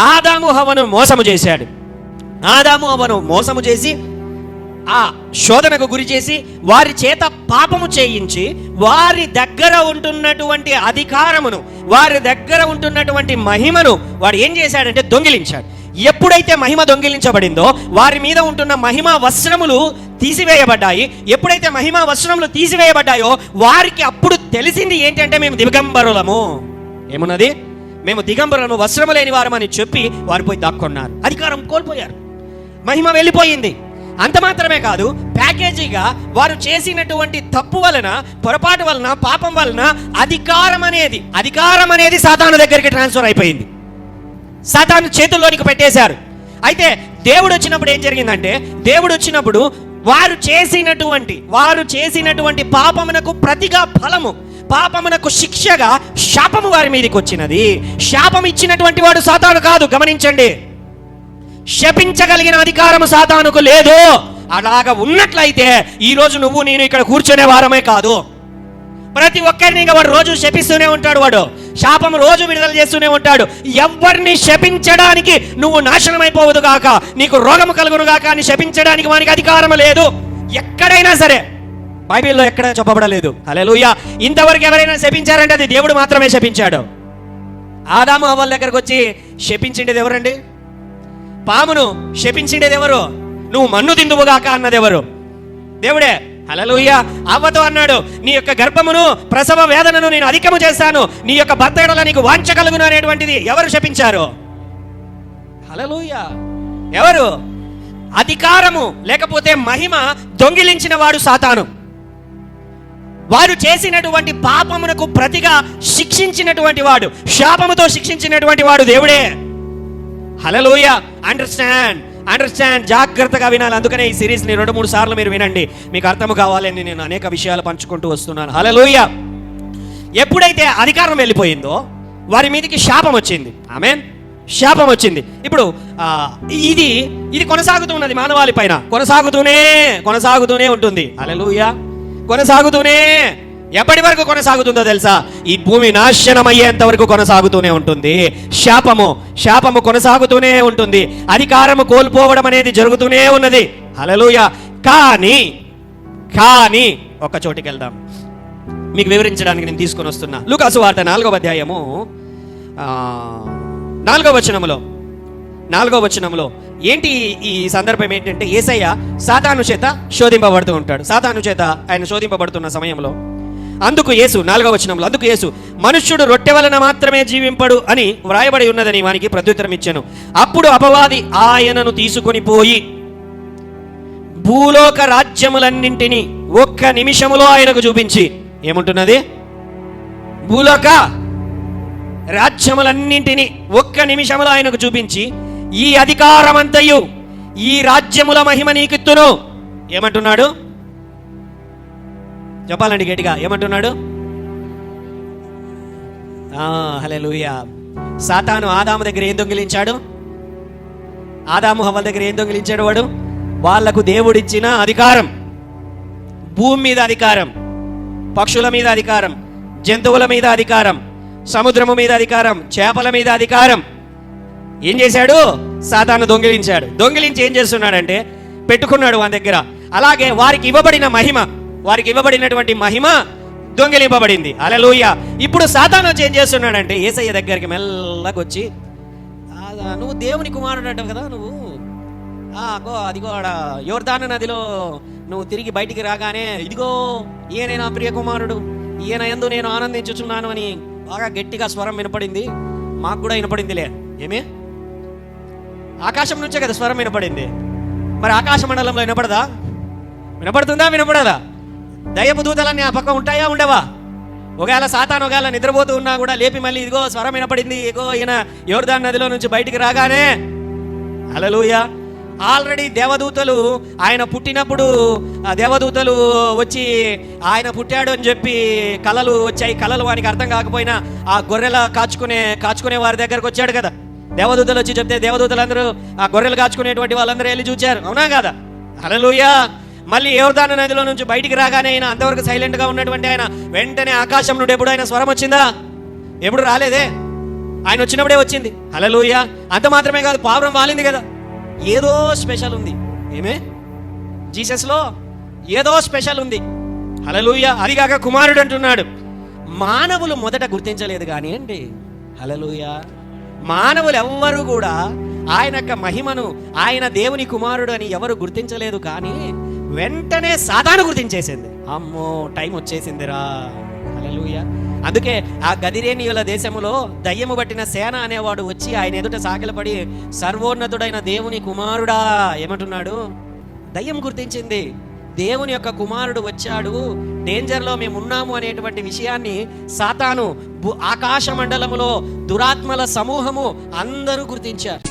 ఆదాము హవ్వను మోసము చేశాడు. ఆదాము హవ్వను మోసము చేసి ఆ శోధనకు గురి చేసి వారి చేత పాపము చేయించి వారి దగ్గర ఉంటున్నటువంటి అధికారమును, వారి దగ్గర ఉంటున్నటువంటి మహిమను వాడు ఏం చేశాడంటే దొంగిలించాడు. ఎప్పుడైతే మహిమ దొంగిలించబడిందో వారి మీద ఉంటున్న మహిమ వస్త్రములు తీసివేయబడ్డాయి. ఎప్పుడైతే మహిమ వస్త్రములు తీసివేయబడ్డాయో వారికి అప్పుడు తెలిసింది ఏంటంటే మేము దిగంబరులము. ఏమున్నది? మేము దిగంబరులము, వస్త్రము లేని వారమని చెప్పి వారు పోయి దాక్కున్నారు. అధికారం కోల్పోయారు, మహిమ వెళ్ళిపోయింది. అంత మాత్రమే కాదు, ప్యాకేజీగా వారు చేసినటువంటి తప్పు వలన, పొరపాటు వలన, పాపం వలన అధికారం అనేది సాతాను దగ్గరికి ట్రాన్స్ఫర్ అయిపోయింది. సాతాను చేతుల్లోనికి పెట్టేశారు. అయితే దేవుడు వచ్చినప్పుడు ఏం జరిగిందంటే, దేవుడు వచ్చినప్పుడు వారు చేసినటువంటి పాపమునకు ప్రతిగా ఫలము, పాపమునకు శిక్షగా శాపము వారి మీదకి వచ్చినది. శాపం ఇచ్చినటువంటి వాడు సాతాను కాదు, గమనించండి. శపించగలిగిన అధికారము సాతానుకు లేదు. అలాగా ఉన్నట్లయితే ఈరోజు నువ్వు నేను ఇక్కడ కూర్చునే వారమే కాదు. ప్రతి ఒక్కరిని వాడు రోజు శపిస్తూనే ఉంటాడు, వాడు శాపం రోజు విడుదల చేస్తూనే ఉంటాడు. ఎవరిని శపించడానికి నువ్వు నాశనం అయిపోవదు గాక, నీకు రోగము కలుగును గాక అని శపించడానికి వానికి అధికారం లేదు. ఎక్కడైనా సరే, బైబిల్లో ఎక్కడ చెప్పబడలేదు. హల్లెలూయా. ఇంతవరకు ఎవరైనా శపించారంటే అది దేవుడు మాత్రమే శపించాడు. ఆదాము హవ్వల దగ్గరకు వచ్చి శపించిండేది ఎవరండి? పామును శపించిండేది ఎవరు? నువ్వు మన్ను తిందువుగాక అన్నది ఎవరు? దేవుడే. హల్లెలూయా. అవ్వతో అన్నాడు, నీ యొక్క గర్భమును, ప్రసవ వేదనను నేను అధికము చేస్తాను, నీ యొక్క భర్త ఎడల నీకు వాంఛ కలుగును అనేటువంటిది ఎవరు శపించారు? హల్లెలూయా. ఎవరు? అధికారము లేకపోతే మహిమ దొంగిలించిన వాడు సాతాను. వారు చేసినటువంటి పాపమునకు ప్రతిగా శిక్షించినటువంటి వాడు, శాపముతో శిక్షించినటువంటి వాడు దేవుడే. హల్లెలూయా. అండర్స్టాండ్, జాగ్రత్తగా వినాలి. అందుకనే ఈ సిరీస్ని 2-3 సార్లు మీరు వినండి, మీకు అర్థము కావాలని నేను అనేక విషయాలు పంచుకుంటూ వస్తున్నాను. హల్లెలూయా. ఎప్పుడైతే అధికారం వెళ్ళిపోయిందో వారి మీదకి శాపం వచ్చింది. ఆమేన్. శాపం వచ్చింది. ఇప్పుడు ఇది కొనసాగుతున్నది, మానవాళి పైన కొనసాగుతూనే ఉంటుంది. హల్లెలూయా. కొనసాగుతూనే, ఎప్పటి వరకు కొనసాగుతుందో తెలుసా? ఈ భూమి నాశనం అయ్యేంత వరకు కొనసాగుతూనే ఉంటుంది. శాపము కొనసాగుతూనే ఉంటుంది. అధికారము కోల్పోవడం అనేది జరుగుతూనే ఉన్నది. హల్లెలూయా. కానీ ఒక చోటికి వెళ్దాం, మీకు వివరించడానికి నేను తీసుకొని వస్తున్నా. లూకా సువార్త 4వ అధ్యాయము 4వ వచనంలో ఏంటి ఈ సందర్భం ఏంటంటే, యేసయ్య సాతాను చేత శోధింపబడుతూ ఉంటాడు. సాతాను చేత ఆయన శోధింపబడుతున్న సమయంలో అందుకు యేసు 4వ వచనంలో, అందుకు యేసు మనుష్యుడు రొట్టె వలన మాత్రమే జీవింపడు అని వ్రాయబడి ఉన్నదని వానికి ప్రత్యుత్తరం ఇచ్చాను. అప్పుడు అపవాది ఆయనను తీసుకొని పోయి భూలోక రాజ్యములన్నింటినీ ఒక్క నిమిషములో ఆయనకు చూపించి, ఏముంటున్నది? భూలోక రాజ్యములన్నింటినీ ఒక్క నిమిషములో ఆయనకు చూపించి, ఈ అధికారమంతయు ఈ రాజ్యముల మహిమ నీకిత్తును. ఏమంటున్నాడు? చెప్పాలండి గట్టిగా, ఏమంటున్నాడు? హల్లెలూయా. సాతాను ఆదాము దగ్గర ఏం దొంగిలించాడు? ఆదాము హవ్వల దగ్గర ఏం దొంగిలించాడు వాడు? వాళ్లకు దేవుడిచ్చిన అధికారం, భూమి మీద అధికారం, పక్షుల మీద అధికారం, జంతువుల మీద అధికారం, సముద్రము మీద అధికారం, చేపల మీద అధికారం. ఏం చేశాడు? సాతాను దొంగిలించాడు. దొంగిలించి ఏం చేస్తున్నాడంటే పెట్టుకున్నాడు వాని దగ్గర. అలాగే వారికి ఇవ్వబడినటువంటి మహిమ దొంగిలింపబడింది. హల్లెలూయా. ఇప్పుడు సాతాను వచ్చి ఏం చేస్తున్నాడంటే యేసయ్య దగ్గరికి మెల్లగా వచ్చి, నువ్వు దేవుని కుమారుడు అంటావు కదా, నువ్వు అదిగో ఆడ యోర్దాను నదిలో నువ్వు తిరిగి బయటికి రాగానే, ఇదిగో ఈయన నా ప్రియ కుమారుడు, ఈయన యందు నేను ఆనందించుచున్నాను అని బాగా గట్టిగా స్వరం వినపడింది. మాకు కూడా వినపడిందిలే. ఏమి? ఆకాశం నుంచే కదా స్వరం వినపడింది. మరి ఆకాశ మండలంలో వినపడదా? వినపడుతుందా? వినపడదా? దయ్యపు దూతలన్నీ ఆ పక్క ఉంటాయా? ఉండవా? ఒకవేళ సాతాను ఒకవేళ నిద్రపోతూ ఉన్నా కూడా లేపి మళ్ళీ ఇదిగో స్వరం వినపడింది, ఇదిగో ఈయన యోర్దాను నదిలో నుంచి బయటికి రాగానే. హల్లెలూయా. ఆల్రెడీ దేవదూతలు ఆయన పుట్టినప్పుడు ఆ దేవదూతలు వచ్చి ఆయన పుట్టాడు అని చెప్పి కళలు వచ్చాయి. కళలు వానికి అర్థం కాకపోయినా ఆ గొర్రెల కాచుకునే వారి దగ్గరకు వచ్చాడు కదా. దేవదూతలు వచ్చి చెప్తే దేవదూతలందరూ ఆ గొర్రెలు కాచుకునేటువంటి వాళ్ళందరూ వెళ్ళి చూచారు. అవునా కదా? హల్లెలూయా. మళ్ళీ యోర్దాను నదిలో నుంచి బయటికి రాగానే ఆయన అంతవరకు సైలెంట్గా ఉన్నటువంటి ఆయన వెంటనే ఆకాశం నుండి ఎప్పుడు ఆయన స్వరం వచ్చిందా? ఎప్పుడు రాలేదే. ఆయన వచ్చినప్పుడే వచ్చింది. హల్లెలూయా. అంత మాత్రమే కాదు, పావురం వాలింది కదా, ఏదో స్పెషల్ ఉంది. ఏమే జీసస్లో ఏదో స్పెషల్ ఉంది. హల్లెలూయా. అదిగాక కుమారుడు అంటున్నాడు. మానవులు మొదట గుర్తించలేదు కానీ అండి, హల్లెలూయా, మానవులు ఎవ్వరు కూడా ఆయన యొక్క మహిమను, ఆయన దేవుని కుమారుడు అని ఎవరు గుర్తించలేదు. కానీ వెంటనే సాతాను గుర్తించేసింది. అమ్మో, టైం వచ్చేసిందిరా. హల్లెలూయా. అందుకే ఆ గదిరేనీయుల దేశములో దయ్యము పట్టిన సేన అనేవాడు వచ్చి ఆయన ఎదుట సాగిలపడి, సర్వోన్నతుడైన దేవుని కుమారుడా ఏమంటున్నాడు? దయ్యం గుర్తించింది, దేవుని యొక్క కుమారుడు వచ్చాడు, డేంజర్లో మేము ఉన్నాము అనేటువంటి విషయాన్ని సాతాను, ఆకాశ మండలములో దురాత్మల సమూహము అందరూ గుర్తించారు.